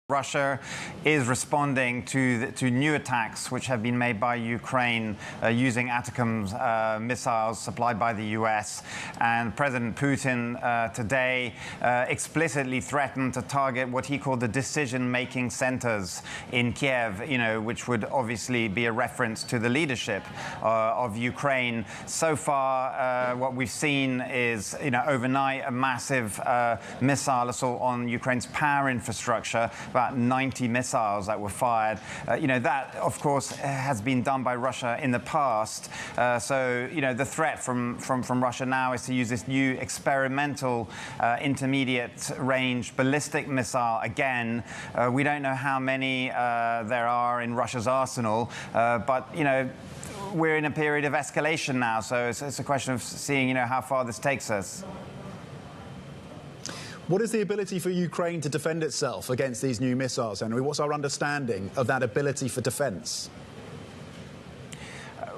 Russia is responding to new attacks which have been made by Ukraine using ATACMS missiles supplied by the US. And President Putin today explicitly threatened to target what he called the decision-making centers in Kiev, which would obviously be a reference to the leadership of Ukraine. So far, what we've seen is, overnight, a massive missile assault on Ukraine's power infrastructure. About 90 missiles that were fired. That, of course, has been done by Russia in the past. So, the threat from Russia now is to use this new experimental intermediate-range ballistic missile again. We don't know how many there are in Russia's arsenal, but, we're in a period of escalation now, so it's a question of seeing, how far this takes us. What is the ability for Ukraine to defend itself against these new missiles, Henry? What's our understanding of that ability for defense?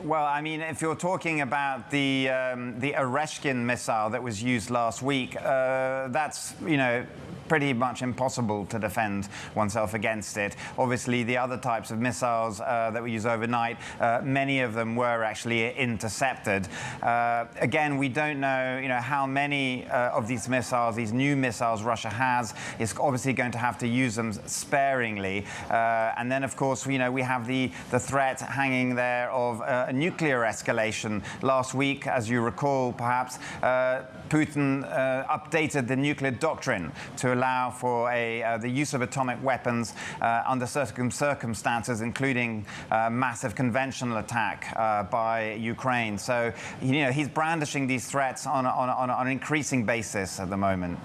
Well, I mean, if you're talking about the Oreshkin missile that was used last week, that's, pretty much impossible to defend oneself against it. Obviously, the other types of missiles that we use overnight, many of them were actually intercepted. Again, we don't know, how many of these missiles, these new missiles Russia has. It's obviously going to have to use them sparingly. And then, of course, we have the threat hanging there of a nuclear escalation. Last week, as you recall, perhaps, Putin updated the nuclear doctrine to allow for the use of atomic weapons under certain circumstances, including massive conventional attack by Ukraine. So, he's brandishing these threats on an increasing basis at the moment.